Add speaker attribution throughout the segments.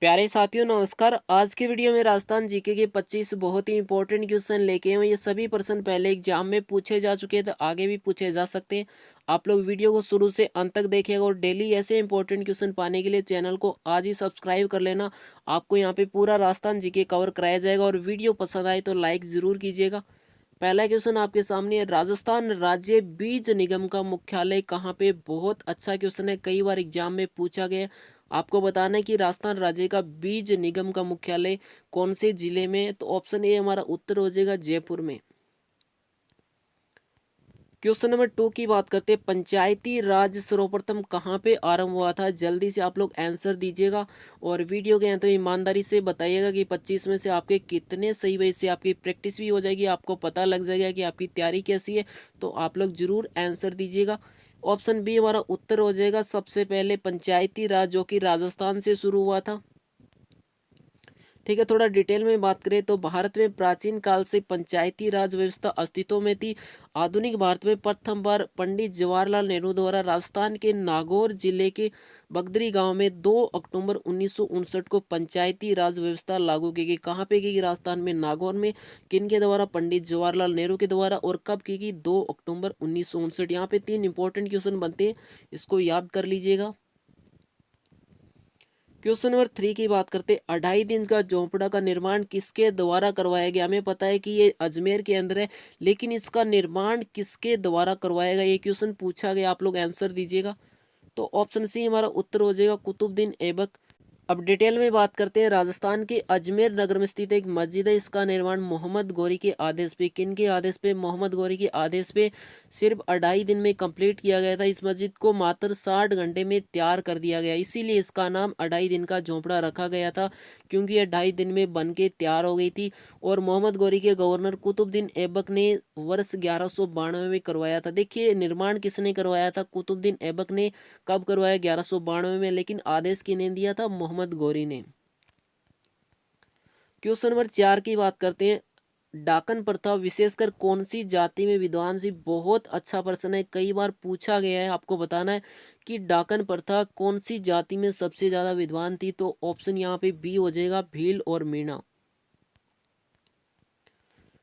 Speaker 1: प्यारे साथियों नमस्कार। आज के वीडियो में राजस्थान जीके के 25 बहुत ही इंपॉर्टेंट क्वेश्चन लेके आए हैं। ये सभी प्रश्न पहले एग्जाम में पूछे जा चुके हैं, तो आगे भी पूछे जा सकते हैं। आप लोग वीडियो को शुरू से अंत तक देखिएगा और डेली ऐसे इंपॉर्टेंट क्वेश्चन पाने के लिए चैनल को आज ही सब्सक्राइब कर लेना। आपको यहाँ पे पूरा राजस्थान जीके कवर कराया जाएगा और वीडियो पसंद आए तो लाइक जरूर कीजिएगा। पहला क्वेश्चन आपके सामने है, राजस्थान राज्य बीज निगम का मुख्यालय कहाँ पे। बहुत अच्छा क्वेश्चन है, कई बार एग्जाम में पूछा गया है। आपको बताना है कि राजस्थान राज्य का बीज निगम का मुख्यालय कौन से जिले में है। तो ऑप्शन ए हमारा उत्तर हो जाएगा जयपुर में। क्वेश्चन नंबर 2 की बात करते हैं, पंचायती राज सर्वप्रथम कहाँ पे आरंभ हुआ था। जल्दी से आप लोग आंसर दीजिएगा और वीडियो के अंत में ईमानदारी से बताइएगा कि 25 में से आपके कितने सही हुए। इससे आपकी प्रैक्टिस भी हो जाएगी, आपको पता लग जाएगा कि आपकी तैयारी कैसी है। तो आप लोग जरूर आंसर दीजिएगा। ऑप्शन बी हमारा उत्तर हो जाएगा सबसे पहले पंचायती राज, जो कि राजस्थान से शुरू हुआ था। ठीक है, थोड़ा डिटेल में बात करें तो भारत में प्राचीन काल से पंचायती राज व्यवस्था अस्तित्व में थी। आधुनिक भारत में प्रथम बार पंडित जवाहरलाल नेहरू द्वारा राजस्थान के नागौर जिले के बगदरी गांव में 2 अक्टूबर 1959 को पंचायती राज व्यवस्था लागू की गई। कहाँ पे की गई? राजस्थान में नागौर में। किन के द्वारा? पंडित जवाहरलाल नेहरू के द्वारा। और कब की गई? 2 अक्टूबर 1959। यहाँ पे 3 इंपॉर्टेंट क्वेश्चन बनते हैं, इसको याद कर लीजिएगा। क्वेश्चन नंबर 3 की बात करते हैं, 2.5 दिन का झोंपड़ा का निर्माण किसके द्वारा करवाया गया। हमें पता है कि ये अजमेर के अंदर है, लेकिन इसका निर्माण किसके द्वारा करवाया गया, ये क्वेश्चन पूछा गया। आप लोग आंसर दीजिएगा। तो ऑप्शन सी हमारा उत्तर हो जाएगा कुतुबुद्दीन ऐबक। अब डिटेल में बात करते हैं, राजस्थान के अजमेर नगर में स्थित एक मस्जिद है, इसका निर्माण मोहम्मद गौरी के आदेश पे। किन के आदेश पे? मोहम्मद गौरी के आदेश पे सिर्फ 2.5 दिन में कंप्लीट किया गया था। इस मस्जिद को मात्र 60 घंटे में तैयार कर दिया गया, इसीलिए इसका नाम 2.5 दिन का झोंपड़ा रखा गया था, क्योंकि यह 2.5 दिन में बन के तैयार हो गई थी। और मोहम्मद गौरी के गवर्नर कुतुबुद्दीन ऐबक ने वर्ष 1192 में करवाया था। देखिए निर्माण किसने करवाया था? कुतुबुद्दीन ऐबक ने। कब करवाया? 1192 में। लेकिन आदेश किसने दिया था? मोहम्मद गौरी ने। क्वेश्चन नंबर 4 की बात करते हैं, डाकन प्रथा विशेषकर कौन सी जाति में विद्वान थी। बहुत अच्छा प्रश्न है, कई बार पूछा गया है। आपको बताना है कि डाकन प्रथा कौन सी जाति में सबसे ज्यादा विद्वान थी। तो ऑप्शन यहाँ पे बी हो जाएगा, भील और मीणा।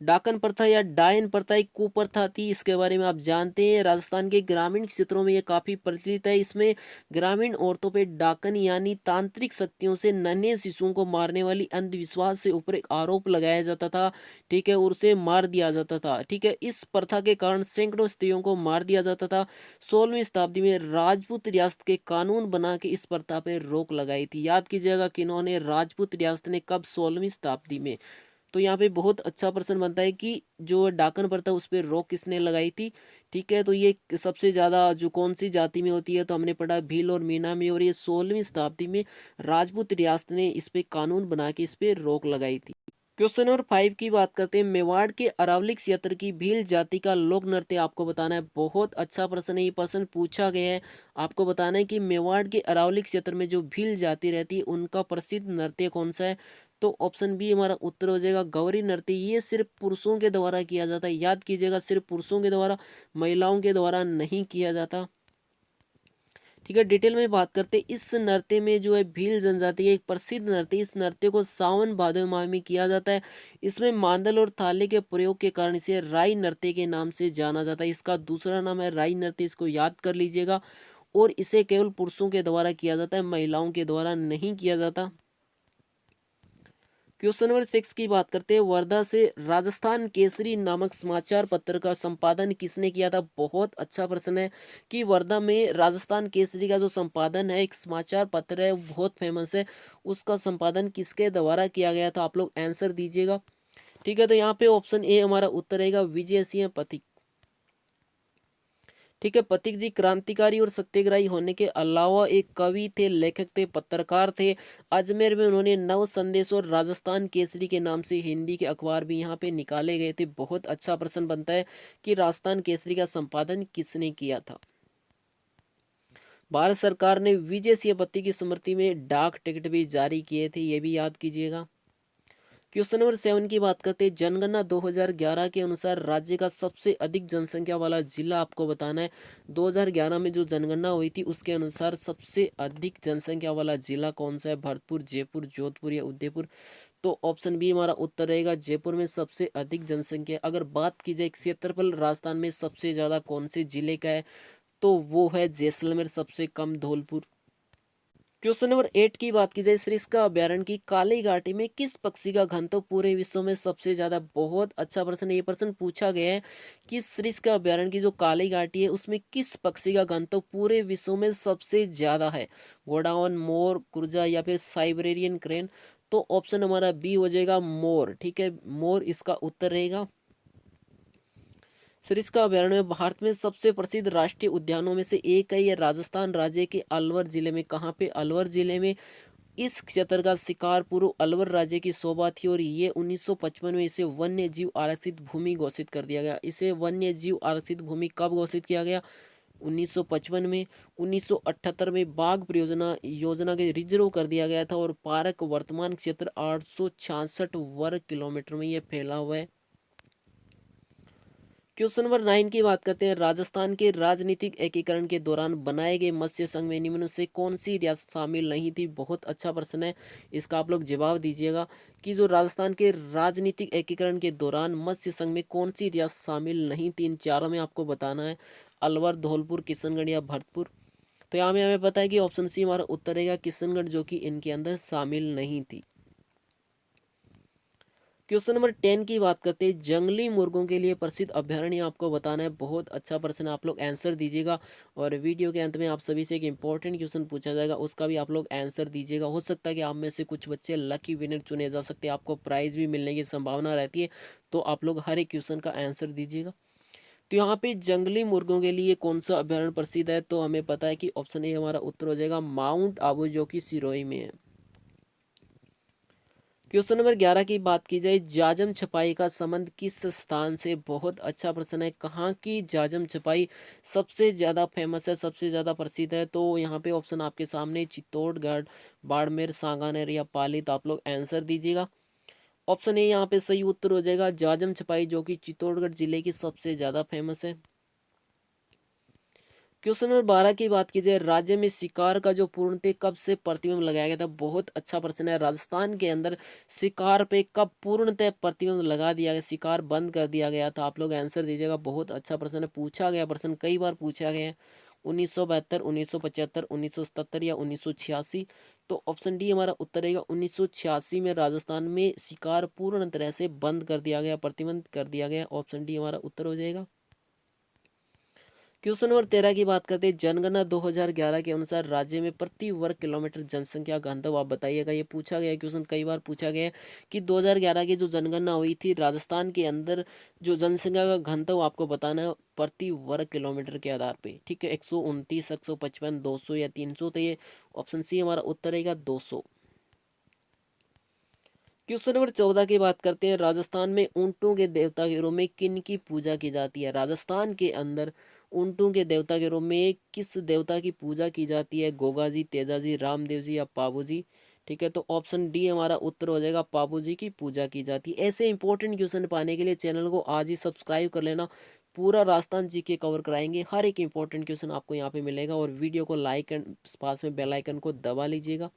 Speaker 1: डाकन प्रथा या डायन प्रथा एक कुप्रथा थी, इसके बारे में आप जानते हैं। राजस्थान के ग्रामीण क्षेत्रों में ये काफी प्रचलित है। इसमें ग्रामीण औरतों पे डाकन यानी तांत्रिक शक्तियों से नन्हे शिशुओं को मारने वाली अंधविश्वास से ऊपर एक आरोप लगाया जाता था। ठीक है, और उसे मार दिया जाता था। ठीक है, इस प्रथा के कारण सैकड़ों स्त्रियों को मार दिया जाता था। 16वीं शताब्दी में राजपूत रियासत के कानून बना के इस प्रथा पर रोक लगाई थी। याद कीजिएगा किन्होंने? राजपूत रियासत ने। कब? 16वीं शताब्दी में। तो यहाँ पे बहुत अच्छा प्रश्न बनता है कि जो डाकन प्रथा उस पर रोक किसने लगाई थी। ठीक है, तो ये सबसे ज्यादा जो कौन सी जाति में होती है, तो हमने पढ़ा भील और मीना में। और ये 16वीं शताब्दी में राजपूत रियासत ने इस पे कानून बना के इस पे रोक लगाई थी। क्वेश्चन नंबर 5 की बात करते हैं, मेवाड़ के अरावली क्षेत्र की भील जाति का लोक नृत्य आपको बताना है। बहुत अच्छा प्रश्न है, ये प्रश्न पूछा गया है। आपको बताना है कि मेवाड़ के अरावली क्षेत्र में जो भील जाति रहती है उनका प्रसिद्ध नृत्य कौन सा है। तो ऑप्शन बी हमारा उत्तर हो जाएगा गौरी नृत्य। ये सिर्फ पुरुषों के द्वारा किया जाता है, याद कीजिएगा, सिर्फ पुरुषों के द्वारा, महिलाओं के द्वारा नहीं किया जाता। ठीक है, डिटेल में बात करते हैं, इस नृत्य में जो है भील जनजाति का एक प्रसिद्ध नृत्य। इस नृत्य को सावन भादो माह में किया जाता है। इसमें मांदल और थाली के प्रयोग के कारण इसे राई नृत्य के नाम से जाना जाता है। इसका दूसरा नाम है राई नृत्य, इसको याद कर लीजिएगा। और इसे केवल पुरुषों के द्वारा किया जाता है, महिलाओं के द्वारा नहीं किया जाता। क्वेश्चन नंबर 6 की बात करते हैं, वर्धा से राजस्थान केसरी नामक समाचार पत्र का संपादन किसने किया था। बहुत अच्छा प्रश्न है कि वर्धा में राजस्थान केसरी का जो संपादन है, एक समाचार पत्र है, वो बहुत फेमस है, उसका संपादन किसके द्वारा किया गया था। आप लोग आंसर दीजिएगा। ठीक है, तो यहाँ पे ऑप्शन ए हमारा उत्तर रहेगा, विजय सिंह पथिक। ठीक है, पथिक जी क्रांतिकारी और सत्याग्रही होने के अलावा एक कवि थे, लेखक थे, पत्रकार थे। अजमेर में उन्होंने नव संदेश और राजस्थान केसरी के नाम से हिंदी के अखबार भी यहाँ पे निकाले गए थे। बहुत अच्छा प्रश्न बनता है कि राजस्थान केसरी का संपादन किसने किया था। भारत सरकार ने विजय सिंह पत्ती की स्मृति में डाक टिकट भी जारी किए थे, ये भी याद कीजिएगा। क्वेश्चन नंबर 7 की बात करते हैं। जनगणना 2011 के अनुसार राज्य का सबसे अधिक जनसंख्या वाला जिला आपको बताना है। 2011 में जो जनगणना हुई थी उसके अनुसार सबसे अधिक जनसंख्या वाला जिला कौन सा है? भरतपुर, जयपुर, जोधपुर या उदयपुर? तो ऑप्शन बी हमारा उत्तर रहेगा, जयपुर में सबसे अधिक जनसंख्या। अगर बात की जाए क्षेत्रफल राजस्थान में सबसे ज्यादा कौन से जिले का है, तो वो है जैसलमेर, सबसे कम धौलपुर। क्वेश्चन नंबर 8 की बात की जाए, सरिस्का अभ्यारण्य की काली घाटी में किस पक्षी का घनत्व पूरे विश्व में सबसे ज्यादा? बहुत अच्छा प्रश्न है, ये प्रश्न पूछा गया है कि सरिस्का अभ्यारण्य की जो काली घाटी है उसमें किस पक्षी का घनत्व पूरे विश्व में सबसे ज्यादा है? घोड़ावन, मोर, कुर्जा या फिर साइबेरियन क्रेन? तो ऑप्शन हमारा बी हो जाएगा, मोर। ठीक है, मोर इसका उत्तर रहेगा। सरिस्का अभयारण्य भारत में सबसे प्रसिद्ध राष्ट्रीय उद्यानों में से एक है। यह राजस्थान राज्य के अलवर जिले में, कहाँ पे? अलवर जिले में इस क्षेत्र का शिकार पूर्व अलवर राज्य की शोभा थी और ये 1955 में इसे वन्य जीव आरक्षित भूमि घोषित कर दिया गया। इसे वन्य जीव आरक्षित भूमि कब घोषित किया गया? 1955 में। 1978 में बाघ परियोजना योजना के रिजर्व कर दिया गया था और पार्क वर्तमान क्षेत्र 866 वर्ग किलोमीटर में ये फैला हुआ है। क्वेश्चन नंबर 9 की बात करते हैं। राजस्थान के राजनीतिक एकीकरण के दौरान बनाए गए मत्स्य संघ में निम्न में से कौन सी रियासत शामिल नहीं थी? बहुत अच्छा प्रश्न है, इसका आप लोग जवाब दीजिएगा कि जो राजस्थान के राजनीतिक एकीकरण के दौरान मत्स्य संघ में कौन सी रियासत शामिल नहीं थी? इन चारों में आपको बताना है, अलवर, धौलपुर, किशनगढ़ या भरतपुर। तो यहाँ में हमें पता है कि ऑप्शन सी हमारा उत्तर रहेगा, किशनगढ़, जो कि इनके अंदर शामिल नहीं थी। क्वेश्चन नंबर 10 की बात करते हैं। जंगली मुर्गों के लिए प्रसिद्ध अभयारण्य आपको बताना है। बहुत अच्छा प्रश्न, आप लोग आंसर दीजिएगा और वीडियो के अंत में आप सभी से एक इंपॉर्टेंट क्वेश्चन पूछा जाएगा, उसका भी आप लोग आंसर दीजिएगा। हो सकता है कि आप में से कुछ बच्चे लकी विनर चुने जा सकते हैं, आपको प्राइज भी मिलने की संभावना रहती है। तो आप लोग हर एक क्वेश्चन का आंसर दीजिएगा। तो यहाँ पे जंगली मुर्गों के लिए कौन सा अभयारण्य प्रसिद्ध है? तो हमें पता है कि ऑप्शन ए हमारा उत्तर हो जाएगा, माउंट आबू, जो कि सिरोही में है। क्वेश्चन नंबर 11 की बात की जाए, जाजम छपाई का संबंध किस स्थान से? बहुत अच्छा प्रश्न है, कहाँ की जाजम छपाई सबसे ज़्यादा फेमस है, सबसे ज़्यादा प्रसिद्ध है? तो यहाँ पे ऑप्शन आपके सामने, चित्तौड़गढ़, बाड़मेर, सांगानेर या पाली। तो आप लोग आंसर दीजिएगा। ऑप्शन ए यहाँ पे सही उत्तर हो जाएगा, जाजम छपाई, जो कि चित्तौड़गढ़ जिले की सबसे ज़्यादा फेमस है। क्वेश्चन नंबर 12 की बात की जाए, राज्य में शिकार का जो पूर्णतः कब से प्रतिबंध लगाया गया था? बहुत अच्छा प्रश्न है, राजस्थान के अंदर शिकार पे कब पूर्णतः प्रतिबंध लगा दिया गया, शिकार बंद कर दिया गया था? आप लोग आंसर दीजिएगा। बहुत अच्छा प्रश्न है, पूछा गया प्रश्न, कई बार पूछा गया है। 1972, 1975, 1977 या 1986? तो ऑप्शन डी हमारा उत्तर रहेगा, 1986 में राजस्थान में शिकार पूर्ण तरह से बंद कर दिया गया, प्रतिबंध कर दिया गया। ऑप्शन डी हमारा उत्तर हो जाएगा। क्वेश्चन नंबर 13 की बात करते हैं। जनगणना 2011 के अनुसार राज्य में प्रति वर्ग किलोमीटर जनसंख्या घनत्व आप बताइएगा। ये पूछा गया क्वेश्चन, कई बार पूछा गया है कि 2011 की जो जनगणना हुई थी राजस्थान के अंदर, जो जनसंख्या का घनत्व आपको बताना है प्रति वर्ग किलोमीटर के आधार पे। ठीक है, 129, 155, 200 या 300? तो ये ऑप्शन सी हमारा उत्तर रहेगा, 200। क्वेश्चन नंबर 14 की बात करते हैं। राजस्थान में ऊंटों के देवता के रूप में किन की पूजा की जाती है? राजस्थान के अंदर ऊंटों के देवता के रूप में किस देवता की पूजा की जाती है? गोगा जी, तेजा जी, रामदेव जी या पाबू जी? ठीक है, तो ऑप्शन डी हमारा उत्तर हो जाएगा, पाबू जी की पूजा की जाती है। ऐसे इंपॉर्टेंट क्वेश्चन पाने के लिए चैनल को आज ही सब्सक्राइब कर लेना। पूरा राजस्थान जी के कवर कराएंगे, हर एक इंपॉर्टेंट क्वेश्चन आपको यहाँ पे मिलेगा। और वीडियो को लाइक एंड पास में बेल आइकन को दबा लीजिएगा।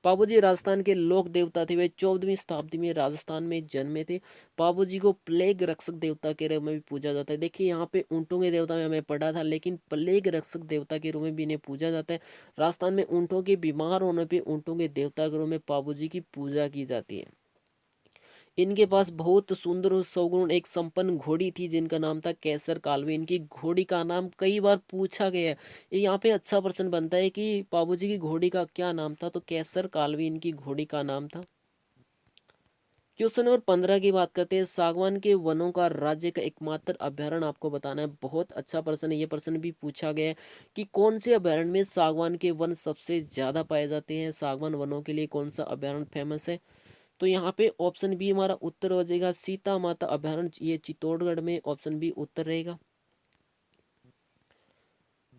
Speaker 1: पाबूजी राजस्थान के लोक देवता थे। वे 14वीं शताब्दी में राजस्थान में जन्मे थे। पाबूजी को प्लेग रक्षक देवता के रूप में भी पूजा जाता है। देखिए यहाँ पे ऊँटों के देवता में हमें पढ़ा था, लेकिन प्लेग रक्षक देवता के रूप में भी इन्हें पूजा जाता है। राजस्थान में ऊँटों के बीमार होने पर ऊँटों के देवता के रूप में पाबूजी की पूजा की जाती है। इनके पास बहुत सुंदर और सौगुण एक संपन्न घोड़ी थी जिनका नाम था कैसर कालवी। इनकी घोड़ी का नाम कई बार पूछा गया है। ये यहाँ पे अच्छा प्रश्न बनता है कि बाबूजी की घोड़ी का क्या नाम था? तो कैसर कालवी इनकी घोड़ी का नाम था। क्वेश्चन नंबर 15 की बात करते हैं। सागवान के वनों का राज्य का एकमात्र अभ्यारण्य आपको बताना है। बहुत अच्छा प्रश्न है, ये प्रश्न भी पूछा गया है कि कौन से अभ्यारण्य में सागवान के वन सबसे ज्यादा पाए जाते हैं? सागवान वनों के लिए कौन सा अभ्यारण्य फेमस है? तो यहाँ पे ऑप्शन बी हमारा उत्तर हो जाएगा, सीता माता अभ्यारण्य, ये चित्तौड़गढ़ में। ऑप्शन बी उत्तर रहेगा।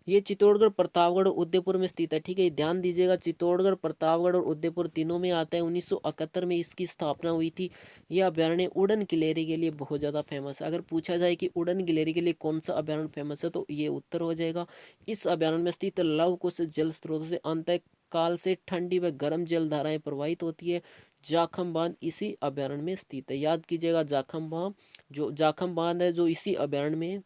Speaker 1: ये चित्तौड़गढ़, प्रतापगढ़ और उदयपुर में स्थित है। ठीक है, ध्यान दीजिएगा, चित्तौड़गढ़, प्रतापगढ़ और उदयपुर तीनों में आता है। 1971 में इसकी स्थापना हुई थी। यह अभयारण्य उड़न गिलहरी के लिए बहुत ज़्यादा फेमस है। अगर पूछा जाए कि उड़न गिलहरी के लिए कौन सा अभयारण्य फेमस है, तो ये उत्तर हो जाएगा। इस अभयारण्य में स्थित लव कुश जल स्रोत से अंत काल से ठंडी व गर्म जल धाराएं प्रवाहित होती है। जाखम बांध इसी अभयारण्य में स्थित है। याद कीजिएगा, जाखम बांध है जो इसी अभयारण्य में है।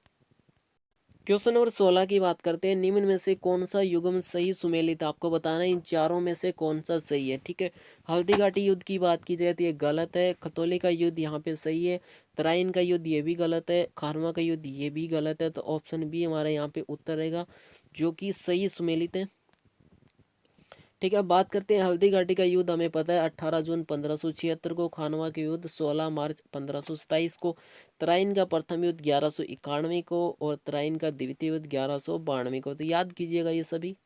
Speaker 1: क्वेश्चन नंबर 16 की बात करते हैं। निम्न में से कौन सा युग्म सही सुमेलित है? आपको बताना है इन चारों में से कौन सा सही है। ठीक है, हल्दी घाटी युद्ध की बात की जाए तो ये गलत है। खतौली का युद्ध यहाँ पे सही है। तराइन का युद्ध ये भी गलत है। खारवा का युद्ध ये भी गलत है। तो ऑप्शन बी हमारा यहाँ पे उत्तर रहेगा, जो कि सही सुमेलित है। ठीक है, अब बात करते हैं हल्दी घाटी का युद्ध। हमें पता है 18 जून 1576 को। खानवा के युद्ध 16 मार्च 1527 को। तराइन का प्रथम युद्ध 1191 को और तराइन का द्वितीय युद्ध 1192 को। तो याद कीजिएगा ये सभी।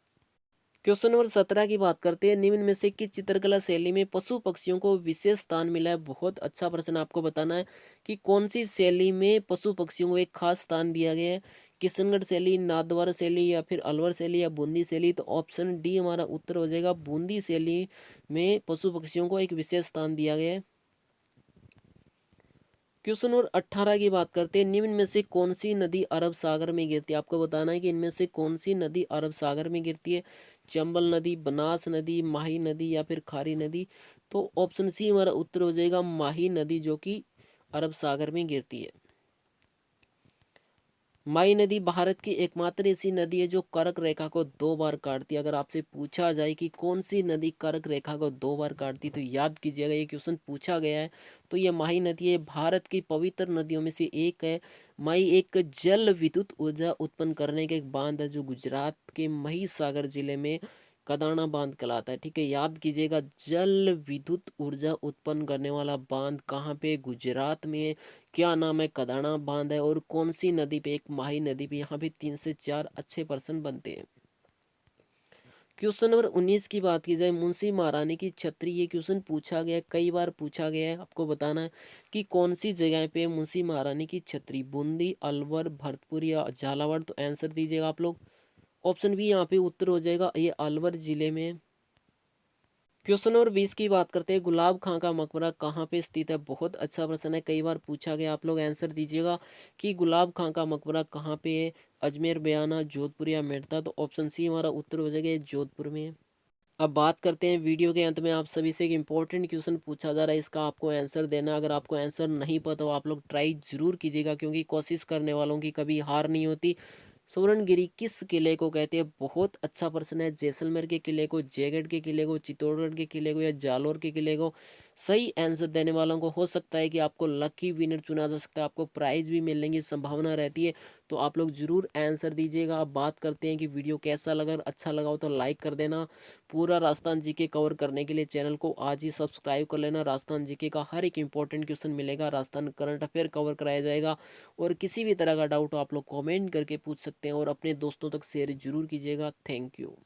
Speaker 1: क्वेश्चन नंबर 17 की बात करते हैं। निम्न में से किस चित्रकला शैली में पशु पक्षियों को विशेष स्थान मिला है? बहुत अच्छा प्रश्न, आपको बताना है कि कौन सी शैली में पशु पक्षियों को एक खास स्थान दिया गया है। किशनगढ़ शैली, नाथद्वारा शैली या फिर अलवर शैली या बूंदी शैली? तो ऑप्शन डी हमारा उत्तर हो जाएगा, बूंदी शैली में पशु पक्षियों को एक विशेष स्थान दिया गया है। क्वेश्चन नंबर 18 की बात करते हैं। निम्न में से कौन सी नदी अरब सागर में गिरती है? आपको बताना है कि इनमें से कौन सी नदी अरब सागर में गिरती है। चंबल नदी, बनास नदी, माही नदी या फिर खारी नदी? तो ऑप्शन सी हमारा उत्तर हो जाएगा, माही नदी, जो कि अरब सागर में गिरती है। माई नदी भारत की एकमात्र ऐसी नदी है जो कर्क रेखा को 2 बार काटती है। अगर आपसे पूछा जाए कि कौन सी नदी कर्क रेखा को 2 बार काटती, तो याद कीजिएगा, ये क्वेश्चन पूछा गया है। तो ये माही नदी है, भारत की पवित्र नदियों में से एक है। माई एक जल विद्युत ऊर्जा उत्पन्न करने के एक बांध है जो गुजरात के महिसागर जिले में कदाना बांध कहलाता है। ठीक है, याद कीजिएगा, जल विद्युत ऊर्जा उत्पन्न करने वाला बांध कहाँ पे? गुजरात में। क्या नाम है? कदाना बांध है। और कौन सी नदी पे? एक माही नदी पे। यहाँ पे 3 से 4 अच्छे पर्सन बनते हैं। क्वेश्चन नंबर 19 की बात की जाए, मुंशी महारानी की छत्री, ये क्वेश्चन पूछा गया है, कई बार पूछा गया है। आपको बताना है कि कौन सी जगह पे मुंशी महारानी की छत्री? बूंदी, अलवर, भरतपुर या झालावाड़? तो आंसर दीजिएगा आप लोग। ऑप्शन बी यहाँ पे उत्तर हो जाएगा, ये अलवर जिले में है। क्वेश्चन नंबर 20 की बात करते हैं। गुलाब खां का मकबरा कहाँ पे स्थित है? बहुत अच्छा प्रश्न है, कई बार पूछा गया। आप लोग आंसर दीजिएगा कि गुलाब खां का मकबरा कहाँ पे है। अजमेर, बयाना, जोधपुर या मेड़ता? तो ऑप्शन सी हमारा उत्तर हो जाएगा, ये जोधपुर में है। अब बात करते हैं, वीडियो के अंत में आप सभी से एक इंपॉर्टेंट क्वेश्चन पूछा जा रहा है, इसका आपको आंसर देना। अगर आपको आंसर नहीं पता हो, आप लोग ट्राई जरूर कीजिएगा, क्योंकि कोशिश करने वालों की कभी हार नहीं होती। सुवर्णगिरी किस किले को कहते हैं? बहुत अच्छा प्रश्न है। जैसलमेर के किले को, जयगढ़ के किले को, चित्तौड़गढ़ के किले को या जालोर के किले को? सही आंसर देने वालों को हो सकता है कि आपको लकी विनर चुना जा सकता है, आपको प्राइज भी मिलने की संभावना रहती है। तो आप लोग जरूर आंसर दीजिएगा। अब बात करते हैं कि वीडियो कैसा लगा। अगर अच्छा लगा हो तो लाइक कर देना। पूरा राजस्थान जीके कवर करने के लिए चैनल को आज ही सब्सक्राइब कर लेना। राजस्थान जीके का हर एक इंपॉर्टेंट क्वेश्चन मिलेगा, राजस्थान करंट अफेयर कवर कराया जाएगा। और किसी भी तरह का डाउट हो आप लोग कमेंट करके पूछ सकते हैं, और अपने दोस्तों तक शेयर जरूर कीजिएगा। Thank you.